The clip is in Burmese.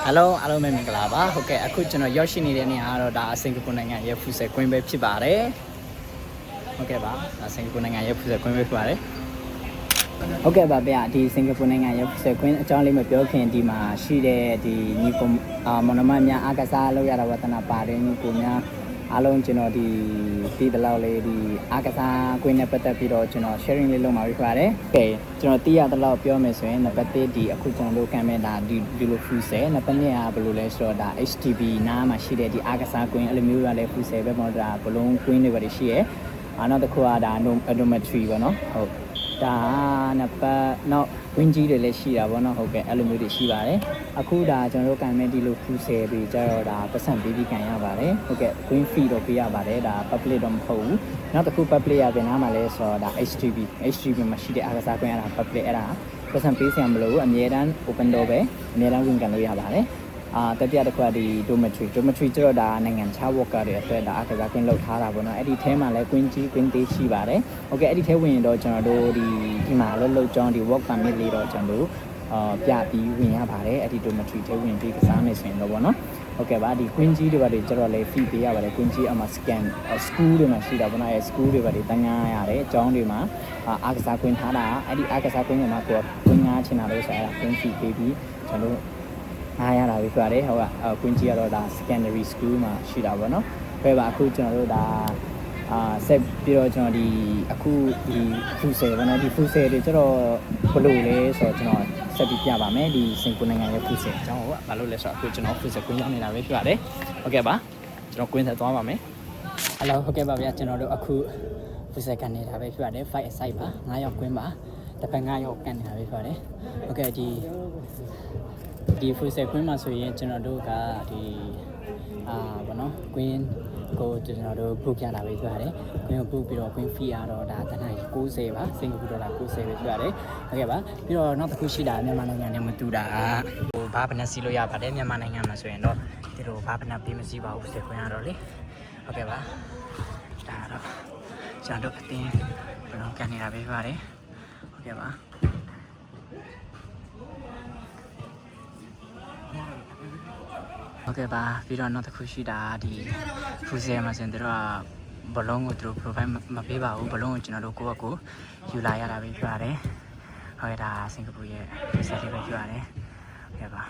Hello အားလုံးပဲမင်္ဂလာပါဟုတ်ကဲ့အခုကျွန်တော်ရောက်ရှိနေတဲ့နေရာကတော့ဒါစင်ကာပူနိုင်ငံရဲ့ဖူဆယ်ကွင်းပဲဖြစ်ပါတယ်ဟုတ်ကဲ့ပါဒါစင်ကာပူနိုင်ငံရဲ့ဖူဆယ်ကွင်းပဲဖြစ်ပါတယ်ဟုတ်ကဲ့ပါဗျာဒီစင်ကာပူနိုင်ငံရဲ့ဖူဆယ်ကွင်းအကြောင်းလေးမပြောခင်ဒီမှာရှိတဲ့ဒီညီကိုမော်နမများအားကစားလုပ်ရတာဝတ္တနာပါတယ်ညီကိုများအားလုံးကျွန်တော်ဒီတလောက်လေးဒီအားကစားကွင်းနဲ့ပတ်သက်ပြီးတော့ကျွန်တော် sharing လေးလုပ်မှာဖြစ်ပါတယ်။ကဲကျွန်တော်သိရတဲ့လောက်ပြောမယ်ဆိုရင်နံပါတ်1ဒီအခုကျွန်တော်တို့ကမ်းမဲ့ဒါဒီလိုဖူးဆယ်နံပါတ်2ကဘယ်လိုလဲဆိုတော့ဒါ HTB နားမှာရှိတဲ့ဒီအားကစားကွင်းအဲ့လိုမျိုးရလဲဖူးဆယ်ပဲပေါ့ဒါဘလုံးကွင်းတွေပဲရှိရဲ။နောက်တစ်ခုကဒါ Adometry ပေါ့နော်။ဟုတ်ဒါနံပါတ်နောက်ဝင်းကြီးတွေလည်းရှိတာပေါ့နော်ဟုတ်ကဲ့အဲ့လိုမျိုးတွေရှိပါတယ်အခုဒါကျွန်တော်တို့ကံမဲ့ဒီလိုဖူးဆယ်ပြီးကြတော့ဒါပတ်စံပေးပြီးကန်ရပါတယ်ဟုတ်ကဲ့ green fee တော့ပေးရပါတယ်ဒါ public တော့မဟုတ်ဘူးနောက်တစ်ခု public ရပြန်နားမှာလဲဆိုတော့ဒါ HTB မှာရှိတဲ့အားကစားကွင်းအဲ့ဒါ public အဲ့ဒါပတ်စံပေးစရာမလိုဘူးအမြဲတမ်း open door ပဲအမြဲတမ်းဝင်ကန်လို့ရပါတယ်တတိယတစ်ခုကဒီ dormitory ကျတော့ဒါနိုင်ငံခြား worker တွေအတွက်ဒါအားကစားကွင်းလောက်ထားတာပေါ့နော်အဲ့ဒီထဲမှာလဲကွင်းကြီးကွင်းသေးရှိပါတယ်ဟုတ်ကဲ့အဲ့ဒီထဲဝင်ရင်တော့ကျွန်တော်တို့ဒီမှာလောက်ကြောင်းဒီ work permit လေးတော့ကျွန်တော်တို့ပြပြီးဝင်ရပါတယ်အဲ့ဒီ dormitory ထဲဝင်ပြီးကစားမယ်ဆိုရင်တော့ပေါ့နော်ဟုတ်ကဲ့ပါဒီကွင်းကြီးတွေပါတွေကျတော့လဲ fee ပေးရပါတယ်ကွင်းကြီးအမှ scan school တွေမှာရှိတာပေါ့နော်အဲ school တွေပါတွေတန်းငားရတယ်အကြောင်းတွေမှာအားကစားကွင်းထားတာအဲ့ဒီအားကစားကွင်းကမှကိုကွင်းငားချင်တာလို့ဆိုအဲ့ဒါကွင်း fee ပေးပြီးကျွန်တော်တို့အားရတာပဲဖြစ်ပါတယ်ဟုတ်ကကွင်းကြီးကတော့ဒါ secondary school မှာရှိတာပေါ့နော်ပဲပါအခုကျွန်တော်တို့ဒါဆက်ပြီးတော့ကျွန်တော်ဒီအခုဒီဖူဆယ်ပေါ့နော်ဒီဖူဆယ်တွေကျတော့ဘလို့လဲဆိုတော့ကျွန်တော်ဆက်ပြီးပြပါမယ်ဒီစင်ကာပူနိုင်ငံရဲ့ဖူဆယ်အကြောင်းဟုတ်ကဘာလို့လဲဆိုတော့အခုကျွန်တော်ဖူဆယ်ကွင်းရောက်နေတာပဲဖြစ်ပါတယ်ဟုတ်ကဲ့ပါကျွန်တော်ကွင်းဆက်သွားပါမယ်ဟယ်လိုဟုတ်ကဲ့ပါဗျာကျွန်တော်တို့အခုဖူဆယ်ကန်နေတာပဲဖြစ်ပါတယ် fight aside ပါ9ရောက်ကွင်းပါတစ်ဖက်9ရောက်ကန်နေတာပဲဖြစ်ပါတယ်ဟုတ်ကဲ့ဒီဖူဆယ်ကွင်းမှာဆိုရင်ကျွန်တော်တို့ကဒီဘောနော်ကွင်းကိုကျွန်တော်တို့ပို့ပြလာပေးကြရတယ်ကွင်းကိုပို့ပြီးတော့ကွင်းဖီကတော့ဒါတနင်္လာ90ပါစင်ကာပူဒေါ်လာ90ပဲပြရတယ်ဟုတ်ကဲ့ပါပြီးတော့နောက်တစ်ခုရှိတာမြန်မာနိုင်ငံနဲ့မတူတာဟိုဘာဗနက်စီလို့ရပါတယ်မြန်မာနိုင်ငံမှာဆိုရင်တော့ဒီလိုဘာဗနက်ပေးမစီပါဘူးစက်ကွင်းရတော့လေဟုတ်ကဲ့ပါဒါတော့ကျွန်တော်တို့အတင်းဘယ်လိုကန်နေတာပဲပြရတယ်ဟုတ်ကဲ့ပါဟုတ်ကဲ့ပါပြီးတော့နောက်တစ်ခုရှိတာဒီဖူဆယ်မှာစင်တို့ကဘလုံးကိုသူတို့ provide မပေးပါဘူးဘလုံးကိုကျွန်တော်တို့ကိုယ့်အကူယူလာရတာပဲဖြစ်ပါတယ်ဟုတ်ကဲ့ဒါစင်ကာပူရဲ့ဖူဆယ်တွေပဲဖြစ်ပါတယ်ဟုတ်ကဲ့ပါ